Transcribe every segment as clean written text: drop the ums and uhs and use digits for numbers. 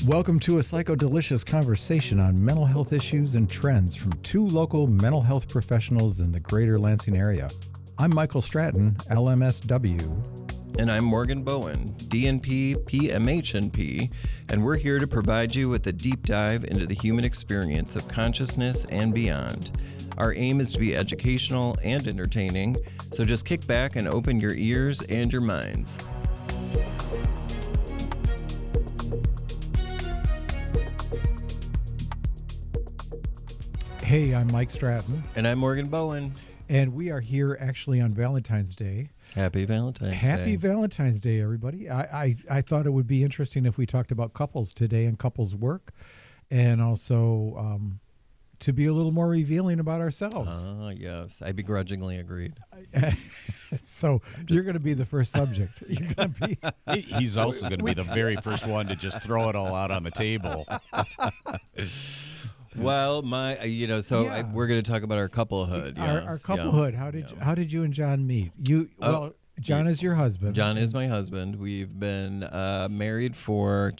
Welcome to a Psychodelicious conversation on mental health issues and trends from two local mental health professionals in the greater Lansing area. I'm Michael Stratton, LMSW. And I'm Morgan Bowen, DNP, PMHNP, and we're here to provide you with a deep dive into the human experience of consciousness and beyond. Our aim is to be educational and entertaining, so just kick back and open your ears and your minds. Hey, I'm Mike Stratton. And I'm Morgan Bowen. And we are here actually on Valentine's Day. Happy Valentine's Day. Happy Valentine's Day, everybody. I thought it would be interesting if we talked about couples today and couples work, and also to be a little more revealing about ourselves. Yes. I begrudgingly agreed. So you're going to be the first subject. You're going to be. He's also going to be the very first one to just throw it all out on the table. Well, we're going to talk about our couplehood. Yes. Our couplehood. How did you and John meet? John is your husband. John is my husband. We've been married for.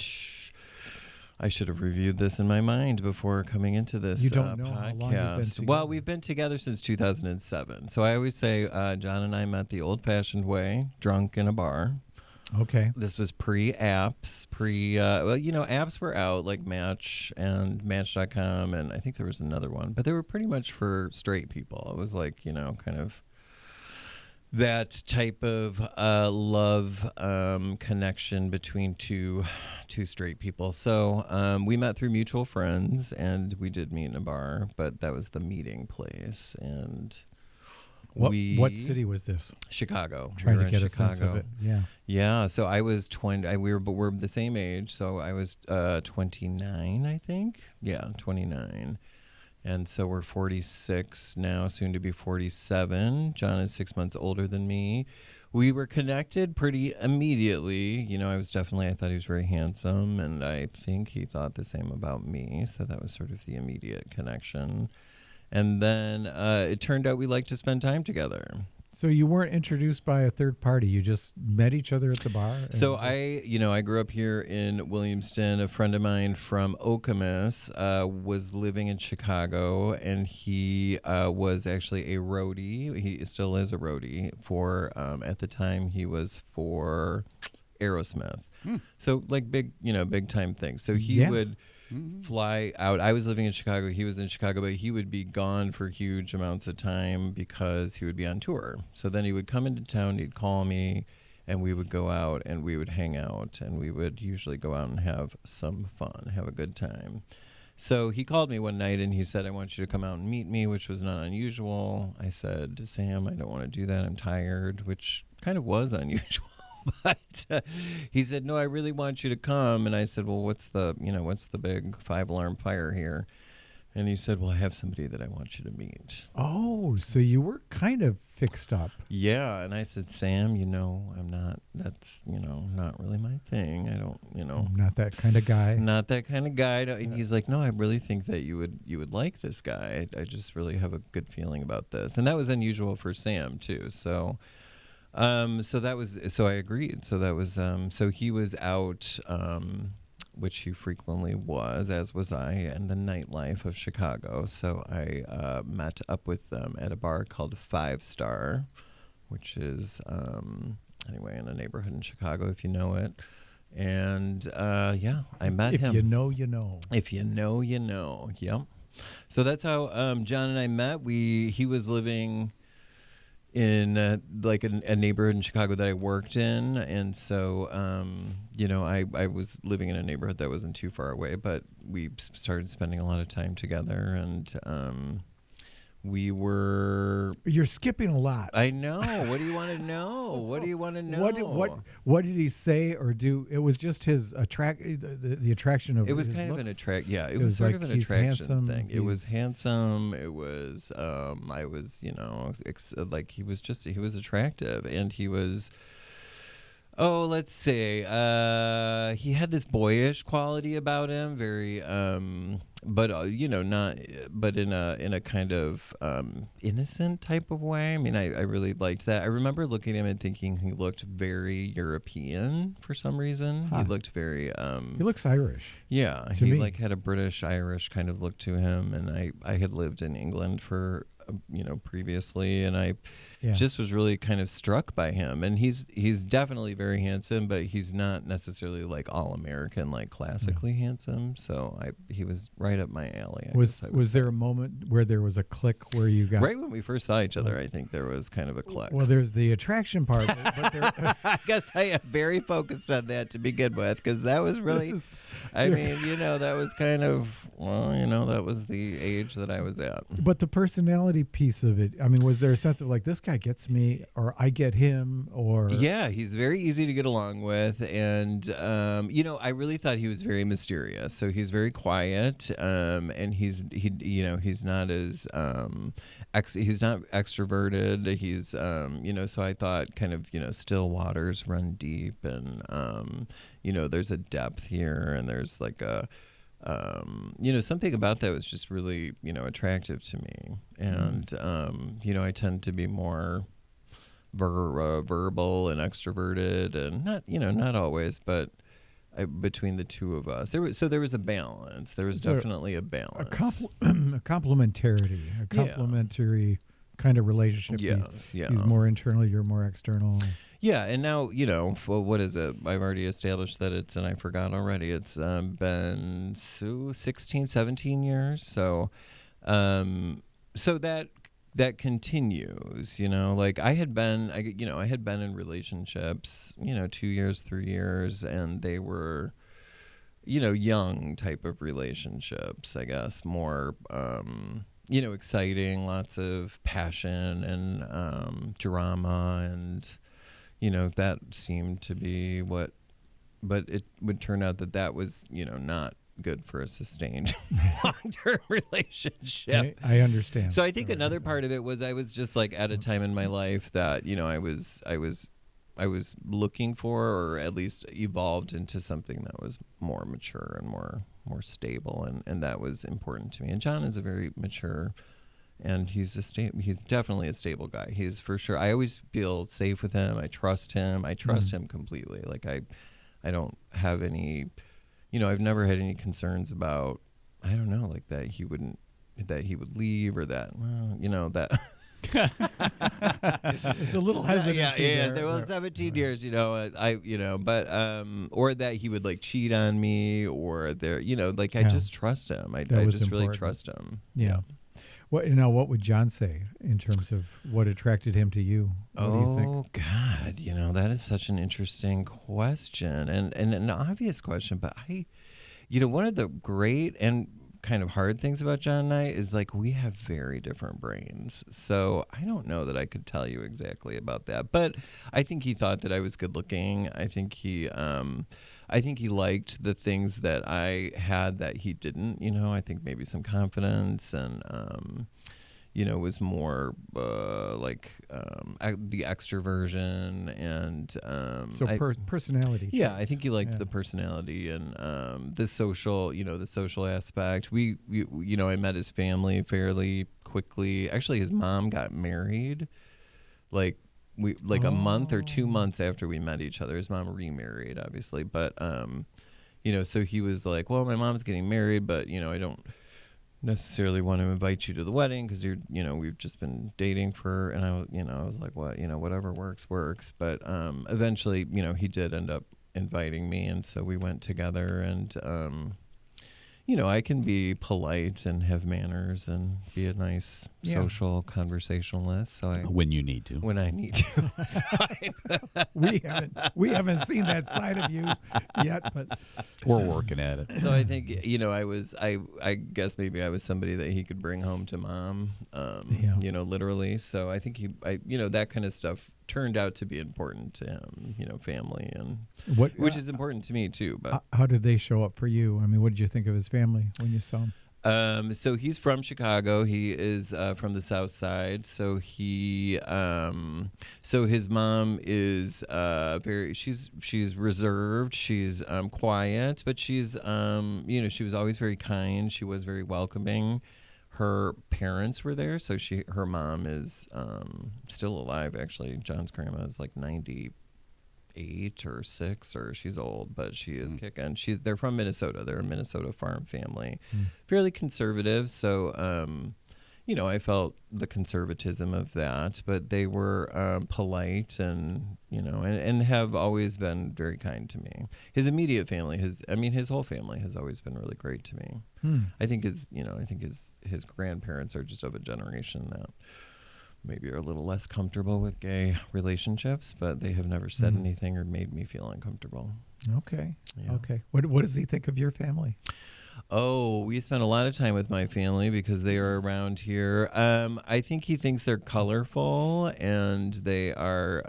I should have reviewed this in my mind before coming into this. You don't know podcast. How long you've been together. Well, we've been together since 2007. So I always say John and I met the old-fashioned way, drunk in a bar. Okay. This was pre-apps, apps were out like Match and Match.com, and I think there was another one, but they were pretty much for straight people. It was like, kind of that type of love connection between two straight people. So we met through mutual friends, and we did meet in a bar, but that was the meeting place. And what city was this? Chicago. Trying to get a sense of it. Yeah. Yeah. So I was 20. We're the same age. So I was 29, I think. Yeah, 29. And so we're 46 now, soon to be 47. John is 6 months older than me. We were connected pretty immediately. I thought he was very handsome, and I think he thought the same about me. So that was sort of the immediate connection. And then it turned out we liked to spend time together. So you weren't introduced by a third party. You just met each other at the bar? So I grew up here in Williamston. A friend of mine from Okemos was living in Chicago, and he was actually a roadie. He still is a roadie for, at the time, he was for Aerosmith. So like big time things. So he would fly out. I was living in Chicago. He was in Chicago, but he would be gone for huge amounts of time because he would be on tour. So then he would come into town, he'd call me, and we would go out and we would hang out, and we would usually go out and have some fun, have a good time. So he called me one night and he said, I want you to come out and meet me, which was not unusual. I said, Sam, I don't want to do that. I'm tired, which kind of was unusual. But he said, no, I really want you to come. And I said, well, what's the big 5-alarm fire here? And he said, well, I have somebody that I want you to meet. Oh, so you were kind of fixed up. Yeah. And I said, Sam, I'm not, that's, not really my thing. I don't, Not that kind of guy. Not that kind of guy. And he's like, no, I really think that you would like this guy. I just really have a good feeling about this. And that was unusual for Sam too. So I agreed. So that was, so he was out, which he frequently was, as was I, in the nightlife of Chicago. So I met up with them at a bar called 5 Star, which is, anyway, in a neighborhood in Chicago, if you know it. And, I met him. If you know, you know. If you know, you know. Yep. So that's how John and I met. He was living in a neighborhood in Chicago that I worked in, and so I was living in a neighborhood that wasn't too far away, but we started spending a lot of time together, and we were. You're skipping a lot. I know. What do you want to know? What do you want to know? What did he say or do? It was just his the attraction of. It was his kind looks? of an attract. Yeah, it was sort like of an attraction handsome, thing. It was handsome. It was. I was. Like he was attractive, and he was. Oh, let's say he had this boyish quality about him, very, but not, but in a kind of innocent type of way. I mean, I really liked that. I remember looking at him and thinking he looked very European for some reason. Huh. He looked very. He looks Irish. Yeah, to he me. like had a British Irish kind of look to him, and I had lived in England for previously, and I just was really kind of struck by him. And he's definitely very handsome, but he's not necessarily like all American, like classically handsome. So he was right up my alley. Was there a moment where there was a click where you got right when we first saw each other? I think there was kind of a click. Well, there's the attraction part, but there, I guess I am very focused on that to begin with, because that was really, that was kind of, that was the age that I was at. But the personality piece of it, I mean, was there a sense of like, this guy gets me, or I get him, or? Yeah, he's very easy to get along with, and I really thought he was very mysterious. So he's very quiet, and he's not as he's not extroverted. He's so I thought kind of still waters run deep, and there's a depth here, and there's like a something about that was just really, attractive to me. And, I tend to be more verbal and extroverted, and not always, but between the two of us, there was a balance. There was definitely a balance. A complementarity, kind of relationship. Yes, He's more internal, you're more external. Yeah, and now, what is it? I've already established that and I forgot already, it's been 16, 17 years. So that continues, like I had been in relationships, 2 years, 3 years, and they were, young type of relationships, I guess, more, exciting, lots of passion and drama, and that seemed to be but it would turn out that was, not good for a sustained long-term relationship. I understand. So I think another part of it was I was just like at a time in my life that, I was looking for, or at least evolved into something that was more mature and more stable, and that was important to me. And John is a very mature, and he's definitely a stable guy. He's for sure. I always feel safe with him. I trust him. Him completely. Like I don't have any, I've never had any concerns about, I don't know, like that he would leave, or that, that. It's a little hesitancy. Yeah. There was 17 years, but or that he would like cheat on me, or I just trust him. I just really trust him. Yeah. What would John say in terms of what attracted him to you? What do you think? Oh God, that is such an interesting question, and an obvious question. But one of the great and kind of hard things about John and I is like we have very different brains. So I don't know that I could tell you exactly about that. But I think he thought that I was good looking. I think he liked the things that I had that he didn't. I think maybe some confidence, and was more the extroversion, and personality. Yeah, I think he liked the personality, and the social aspect. We I met his family fairly quickly. Actually, his mom got married, a month or 2 months after we met each other. His mom remarried, obviously, but so he was like, well, my mom's getting married, but I don't necessarily want to invite you to the wedding because we've just been dating and I was like, what, whatever works. But eventually, he did end up inviting me, and so we went together, and I can be polite and have manners and be a nice social conversationalist. So when you need to, when I need to, we haven't seen that side of you yet, but we're working at it. So I think I guess maybe I was somebody that he could bring home to mom, literally. So I think that kind of stuff turned out to be important to him, family, and which is important to me too. But how did they show up for you? I mean, what did you think of his family when you saw him? So he's from Chicago. He is from the South Side. So so his mom is she's reserved. She's quiet, but she's she was always very kind. She was very welcoming. Her parents were there, so her mom is still alive. Actually, John's grandma is like 98 or 6, or she's old, but she is kicking. They're from Minnesota. They're a Minnesota farm family, fairly conservative. So, I felt the conservatism of that, but they were polite and and have always been very kind to me. His immediate family, his whole family has always been really great to me. I think his grandparents are just of a generation that maybe are a little less comfortable with gay relationships, but they have never said anything or made me feel uncomfortable. Okay. Yeah. Okay. What does he think of your family? Oh, we spend a lot of time with my family because they are around here. I think he thinks they're colorful and they are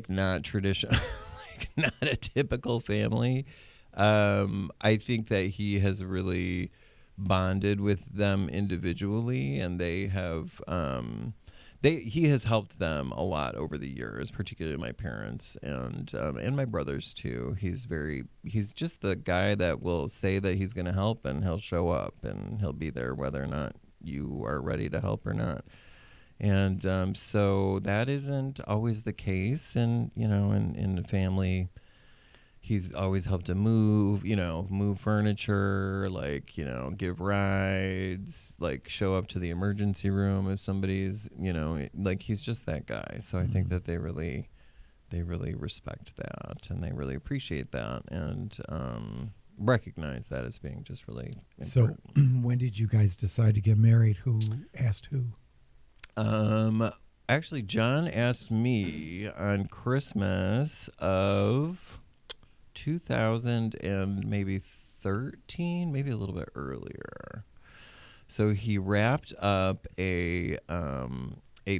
not traditional, not a typical family. I think that he has really bonded with them individually, and they have he has helped them a lot over the years, particularly my parents and my brothers too. He's just the guy that will say that he's going to help, and he'll show up and he'll be there whether or not you are ready to help or not. And so that isn't always the case, and in the family. He's always helped to move furniture, give rides, show up to the emergency room if somebody's, he's just that guy. So I think that they really respect that, and they really appreciate that, and recognize that as being just really important. So when did you guys decide to get married? Who asked who? Actually, John asked me on Christmas of 2000 and maybe 13, maybe a little bit earlier. So he wrapped up a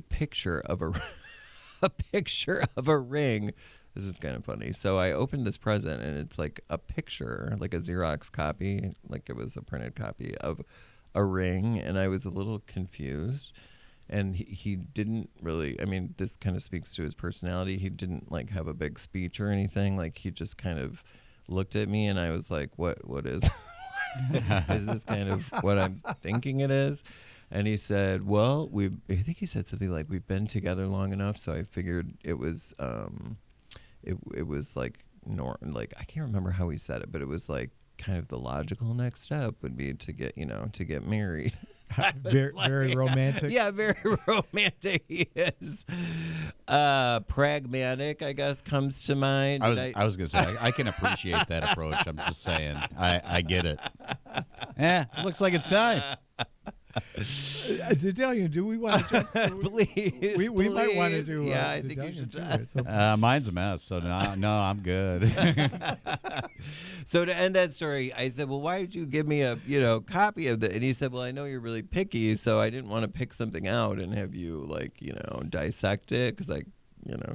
picture of a picture of a ring. This is kind of funny. So I opened this present, and it's like a picture, like a Xerox copy, like it was a printed copy of a ring, and I was a little confused. And he didn't really, this kind of speaks to his personality. He didn't have a big speech or anything. He just kind of looked at me, and I was like, what is, is this kind of what I'm thinking it is? And he said, well, I think he said something like, we've been together long enough. So I figured it was, it was I can't remember how he said it, but it was kind of the logical next step would be to get married. Very romantic. Yeah, very romantic. He is. Pragmatic, I guess, comes to mind. I was going to say, I can appreciate that approach. I'm just saying, I get it. Looks like it's time. Dedalian, do we want to jump? Please, we might want to do. Yeah, I think you should. Mine's a mess, so no, I'm good. So to end that story, I said, well, why did you give me a copy of that? And he said, well, I know you're really picky, so I didn't want to pick something out and have you dissect it, because I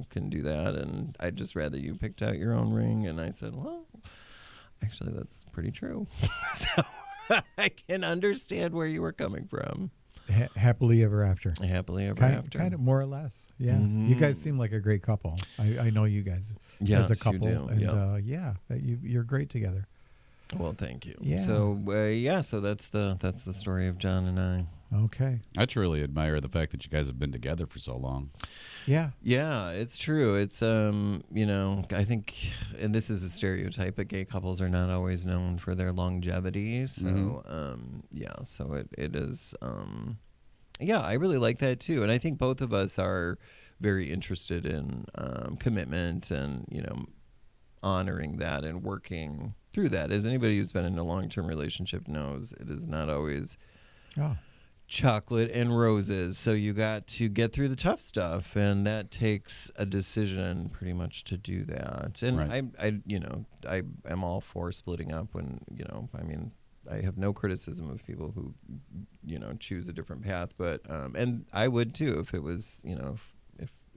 couldn't do that, and I'd just rather you picked out your own ring. And I said, well, actually, that's pretty true. So I can understand where you were coming from. Happily ever after. Happily ever after. Kind of more or less. Yeah. You guys seem like a great couple. I know you guys as a couple. You do. And you're great together. Well, thank you. Yeah. So so that's the story of John and I. Okay. I truly admire the fact that you guys have been together for so long. Yeah. Yeah, it's true. It's I think, and this is a stereotype, but gay couples are not always known for their longevity. So so it is I really like that too. And I think both of us are very interested in commitment and honoring that and working through that. As anybody who's been in a long-term relationship knows, it is not always chocolate and roses. So you got to get through the tough stuff, and that takes a decision pretty much to do that. And right. I am all for splitting up when, I have no criticism of people who,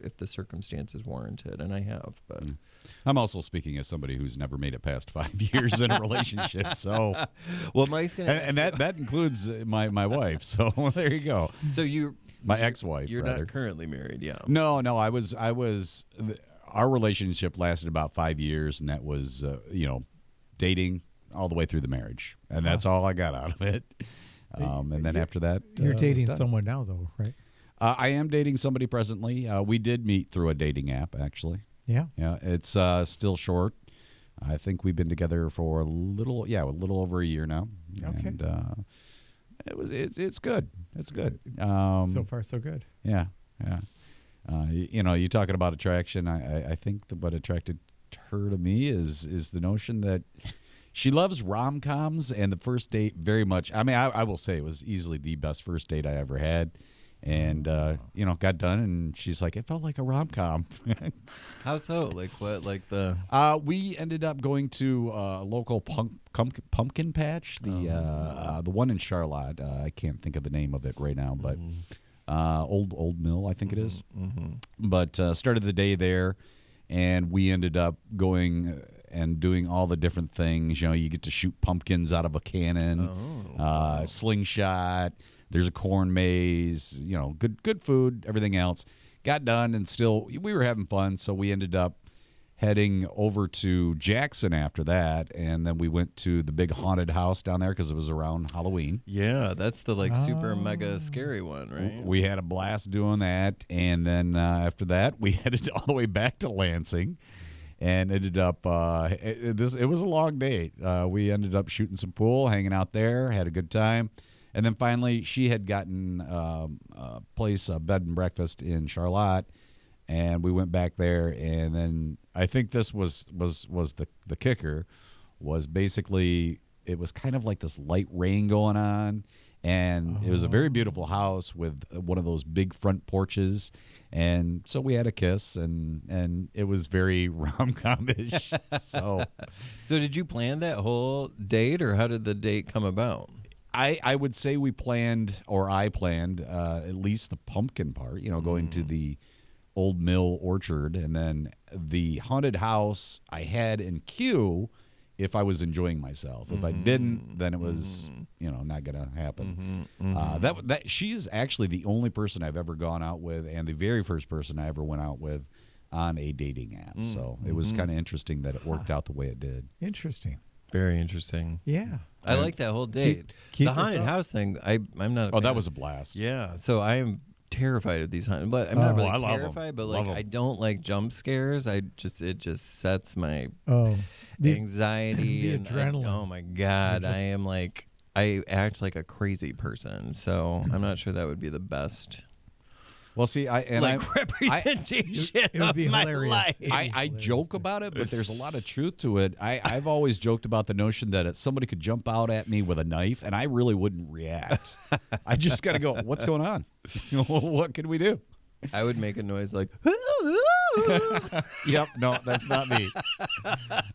if the circumstances warranted, and I have. But I'm also speaking as somebody who's never made it past 5 years in a relationship. So, well, Mike's gonna and that includes my wife. So there you go. So my ex-wife. You're rather. not currently married, yeah? No. I was. Our relationship lasted about 5 years, and that was dating all the way through the marriage, and that's all I got out of it. And then after that, you're dating someone now, though, right? I am dating somebody presently. We did meet through a dating app, actually. Yeah. Yeah, it's still short. I think we've been together for a little over a year now. Okay. And it's good. It's good. So far, so good. Yeah. You talking about attraction. I think that what attracted her to me is the notion that she loves rom-coms, and the first date very much. I mean, I will say it was easily the best first date I ever had. And, got done, and she's like, it felt like a rom-com. How so? Like what? Like the... We ended up going to a local pumpkin patch, the one in Charlotte. I can't think of the name of it right now, but Old Mill, I think it is. Mm-hmm. But started the day there, and we ended up going and doing all the different things. You get to shoot pumpkins out of a cannon, slingshot. There's a corn maze, good food, everything else. Got done, and still we were having fun, so we ended up heading over to Jackson after that, and then we went to the big haunted house down there because it was around Halloween. Yeah, that's the super mega scary one, right? We had a blast doing that, and then after that, we headed all the way back to Lansing. And ended up, it was a long date. We ended up shooting some pool, hanging out there, had a good time. And then finally, she had gotten a bed and breakfast in Charlotte, and we went back there. And then I think this was the kicker, was basically it was kind of like this light rain going on, and it was a very beautiful house with one of those big front porches. And so we had a kiss, and it was very rom-com-ish. So did you plan that whole date, or how did the date come about? I would say I planned at least the pumpkin part, going to the Old Mill Orchard, and then the haunted house I had in queue if I was enjoying myself. If I didn't, then it was, not going to happen. That she's actually the only person I've ever gone out with, and the very first person I ever went out with on a dating app. So it was kind of interesting that it worked out the way it did. Interesting. Very interesting. Yeah. I like that whole date. Keep the haunted house thing, I'm not a fan that was a blast. Yeah. So I am terrified of these haunted, but I'm not really terrified, but love I don't like jump scares. It just sets my the anxiety the and adrenaline. oh my God. I act like a crazy person. So I'm not sure that would be the best Well, see, representation it would be of my hilarious. life. I joke about it, but there's a lot of truth to it. I've always joked about the notion that somebody could jump out at me with a knife, and I really wouldn't react. I just got to go, what's going on? What can we do? I would make a noise like, Yep, no, that's not me.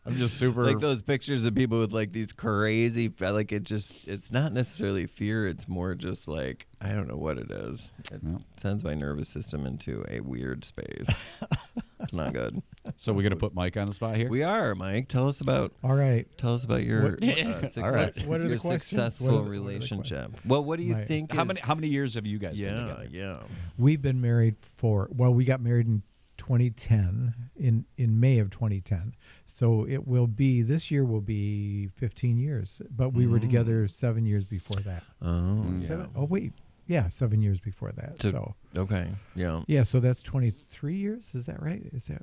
I'm just super... like those pictures of people with like these crazy, like it's not necessarily fear. It's more just like, I don't know what it is. It sends my nervous system into a weird space. It's not good. So we're going to put Mike on the spot here? We are, Mike. Tell us about your success, All right. What are the your questions? successful relationship. Well, what do you think How many years have you guys been together? Yeah. We've been married we got married in 2010, in May of 2010. So this year will be 15 years. But we were together 7 years before that. Oh, yeah. 7 years before that. Okay, yeah. Yeah, so that's 23 years. Is that right? Is that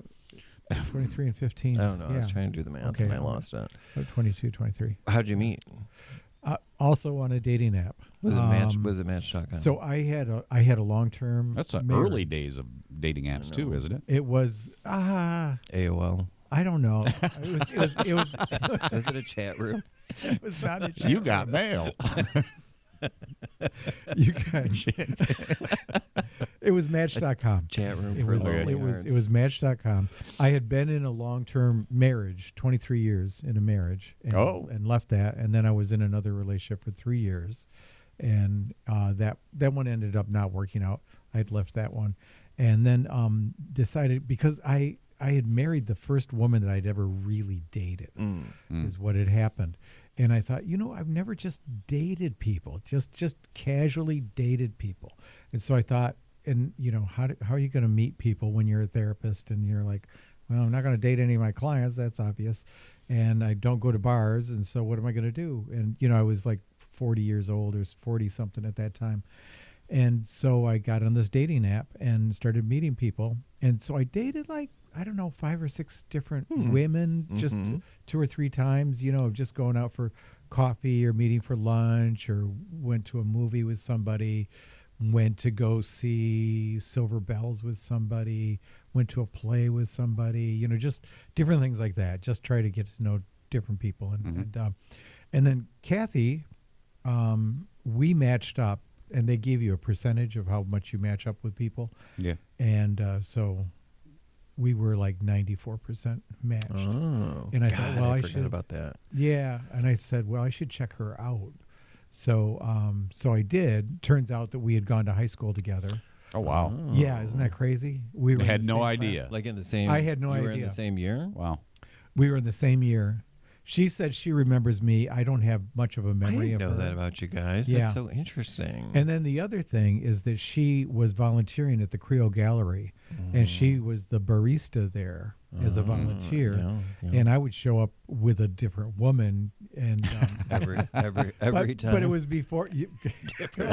23 and 15? I don't know. Yeah. I was trying to do the math and I lost it. 22, 23. How'd you meet? Also on a dating app. Was it Match.com? So I had a long-term. That's the early days of dating apps too, isn't it? It was AOL. I don't know. It was Was it a chat room? it was not a chat You got mail. You guys. It was Match.com. Chat room. It was Match.com. I had been in a long-term marriage, 23 years in a marriage, and left that, and then I was in another relationship for 3 years, and that one ended up not working out. I'd left that one, And then decided, because I had married the first woman that I'd ever really dated, is what had happened. And I thought, I've never just dated people, just casually dated people. And so I thought, and how are you going to meet people when you're a therapist and you're like, well, I'm not going to date any of my clients. That's obvious. And I don't go to bars. And so what am I going to do? And, I was like 40 years old or 40 something at that time. And so I got on this dating app and started meeting people. And so I dated 5 or 6 different women, just 2 or 3 times, just going out for coffee or meeting for lunch, or went to a movie with somebody, went to go see Silver Bells with somebody, went to a play with somebody, just different things like that. Just try to get to know different people. And then Kathy, we matched up, and they gave you a percentage of how much you match up with people. Yeah. And so we were like 94% matched. Oh, and I God, thought, well, I forgot should about that. Yeah, and I said, well, I should check her out. So, so I did. Turns out that we had gone to high school together. Oh wow! Yeah, isn't that crazy? We had no idea. Class, like in the same. I had no idea. You were in the same year. Wow. We were in the same year. She said she remembers me. I don't have much of a memory of her. I didn't know that about you guys. Yeah. That's so interesting. And then the other thing is that she was volunteering at the Creole Gallery, and she was the barista there as a volunteer. Yeah. And I would show up with a different woman, and every time. But it was before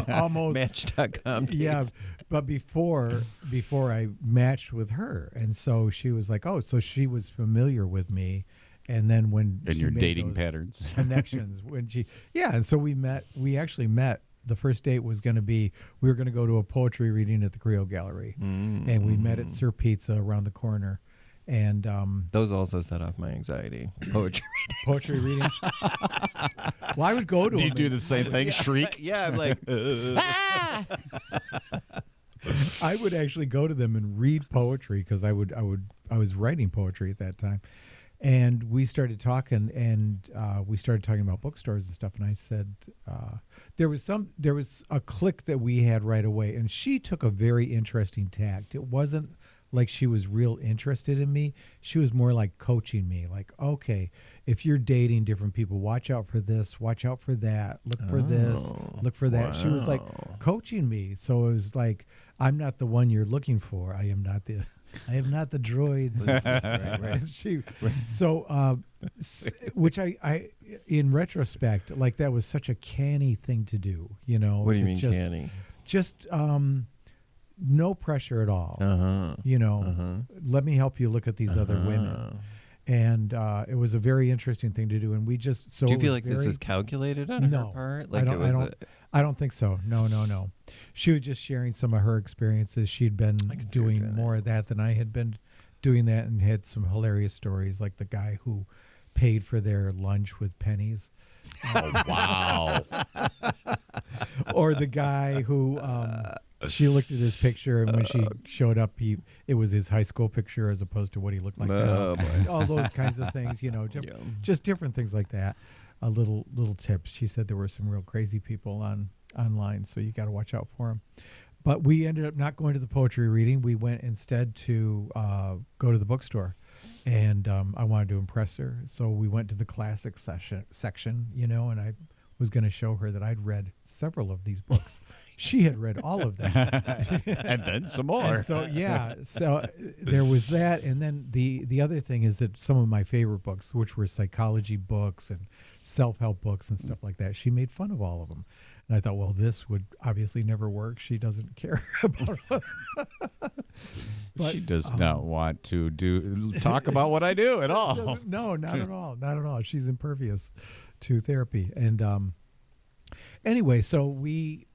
almost Match.com. Yeah, but before I matched with her, and so she was like, oh, so she was familiar with me. And then when and she your made dating those patterns connections, and so we actually met. The first date was going to be, we were going to go to a poetry reading at the Creole Gallery, and we met at Sir Pizza around the corner. And those also set off my anxiety. Poetry readings. Well, I would go to do them. You do the same thing? Shriek? Yeah, I'm like, I would actually go to them and read poetry, because I was writing poetry at that time. And we started talking, and we started talking about bookstores and stuff. And I said, there was a click that we had right away. And she took a very interesting tact. It wasn't like she was real interested in me. She was more like coaching me. Like, okay, if you're dating different people, watch out for this, watch out for that, look for this, look for that. Wow. She was like coaching me. So it was like, I'm not the one you're looking for. I am not the droids. Right. So, which I, in retrospect, like, that was such a canny thing to do, What do you mean canny? Just no pressure at all. Let me help you look at these other women. And it was a very interesting thing to do. And we just, so do you feel like this was calculated on her part? Like I don't think so. No. She was just sharing some of her experiences. She'd been doing more of that than I had been doing that, and had some hilarious stories, like the guy who paid for their lunch with pennies. Oh, wow. Or the guy who she looked at his picture, and when she showed up, it was his high school picture as opposed to what he looked like now. All those kinds of things, just different things like that. Little tips. She said there were some real crazy people online, so you got to watch out for them. But we ended up not going to the poetry reading. We went instead to go to the bookstore, and I wanted to impress her, so we went to the classic section, and I was going to show her that I'd read several of these books. She had read all of them. And then some more. And so there was that. And then the other thing is that some of my favorite books, which were psychology books and self-help books and stuff like that, she made fun of all of them. And I thought, well, this would obviously never work. She doesn't care about it. She does not want to talk about what I do at all. No, not at all. Not at all. She's impervious to therapy. And anyway, so we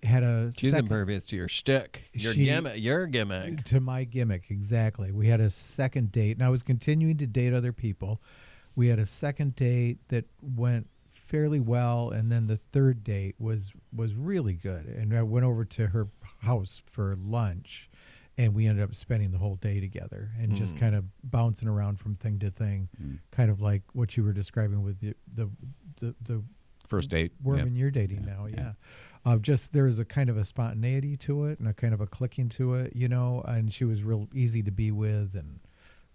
had a She's impervious to your shtick, your gimmick. To my gimmick, exactly. We had a second date, and I was continuing to date other people. We had a second date that went fairly well, and then the third date was really good. And I went over to her house for lunch, and we ended up spending the whole day together and just kind of bouncing around from thing to thing, kind of like what you were describing with the First date. woman you're dating now. Yeah. Just there's a kind of a spontaneity to it and a kind of a clicking to it, and she was real easy to be with and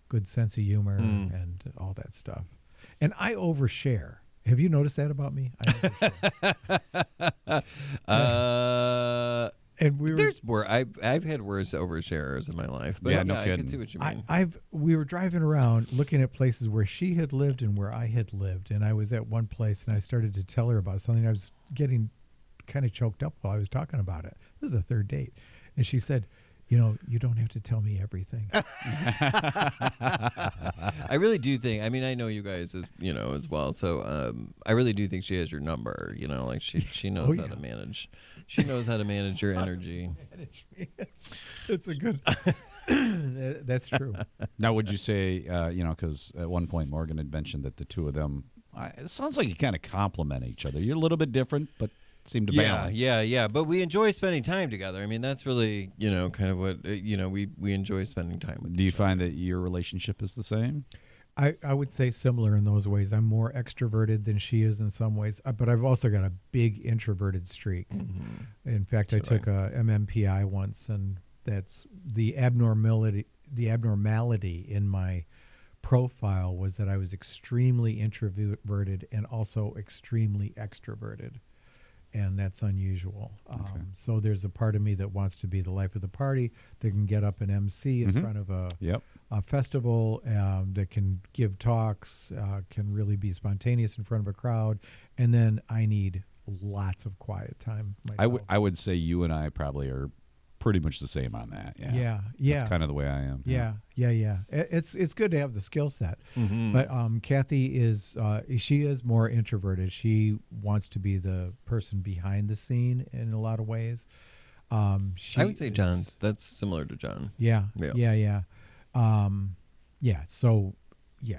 good sense of humor and all that stuff. And I overshare. Have you noticed that about me? I overshare. And I've had worse oversharers in my life, but Yeah, no I kidding. can see what you mean. We were driving around looking at places where she had lived and where I had lived, and I was at one place and I started to tell her about something. I was getting kind of choked up while I was talking about it. This is a third date, and she said, you don't have to tell me everything. I really do think. I mean, I know you guys as well. So I really do think she has your number. Like she knows how to manage. She knows how to manage your energy. It's a good. That's true. Now, would you say, because at one point Morgan had mentioned that the two of them, it sounds like you kind of complement each other. You're a little bit different, but seem to balance. Yeah. But we enjoy spending time together. I mean, that's really, kind of what, we enjoy spending time with. Do you find that your relationship is the same? I would say similar in those ways. I'm more extroverted than she is in some ways, but I've also got a big introverted streak. Mm-hmm. In fact, I took a MMPI once, and that's the abnormality in my profile was that I was extremely introverted and also extremely extroverted. And that's unusual. So there's a part of me that wants to be the life of the party, that can get up and MC in front of a festival, that can give talks, can really be spontaneous in front of a crowd. And then I need lots of quiet time myself. I would say you and I probably are pretty much the same on that. Yeah. That's kind of the way I am. Yeah. It's good to have the skill set. Mm-hmm. But Kathy she is more introverted. She wants to be the person behind the scene in a lot of ways. I would say John's. That's similar to John. Yeah. So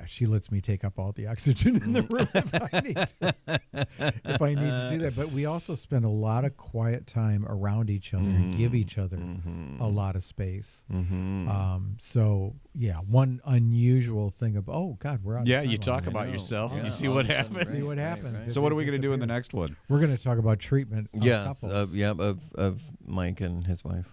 she lets me take up all the oxygen in the room if I need to do that. But we also spend a lot of quiet time around each other and give each other a lot of space. One unusual thing of we're out. Yeah, you talk about yourself and you see what happens. See what happens. Right. So what are we going to do in the next one? We're going to talk about treatment of couples. Of Mike and his wife.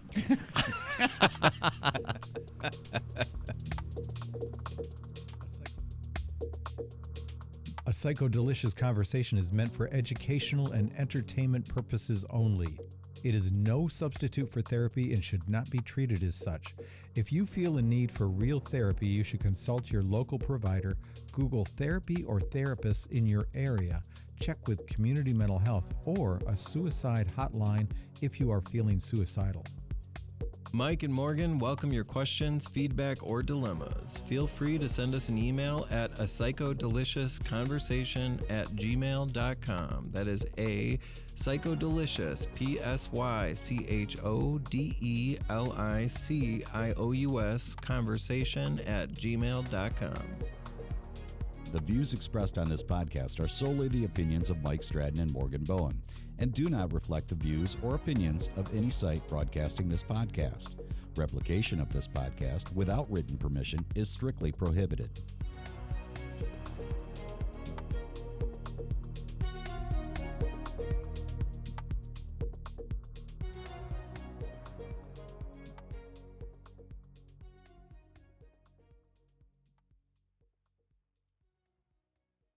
A Psychodelicious conversation is meant for educational and entertainment purposes only. It is no substitute for therapy and should not be treated as such. If you feel a need for real therapy, you should consult your local provider, Google therapy or therapists in your area, check with community mental health, or a suicide hotline if you are feeling suicidal. Mike and Morgan welcome your questions, feedback, or dilemmas. Feel free to send us an email at psychodeliciousconversation@gmail.com. That is Psychodelicious, PSYCHODELICIOUS conversation@gmail.com. The views expressed on this podcast are solely the opinions of Mike Stratton and Morgan Bowen and do not reflect the views or opinions of any site broadcasting this podcast. Replication of this podcast without written permission is strictly prohibited.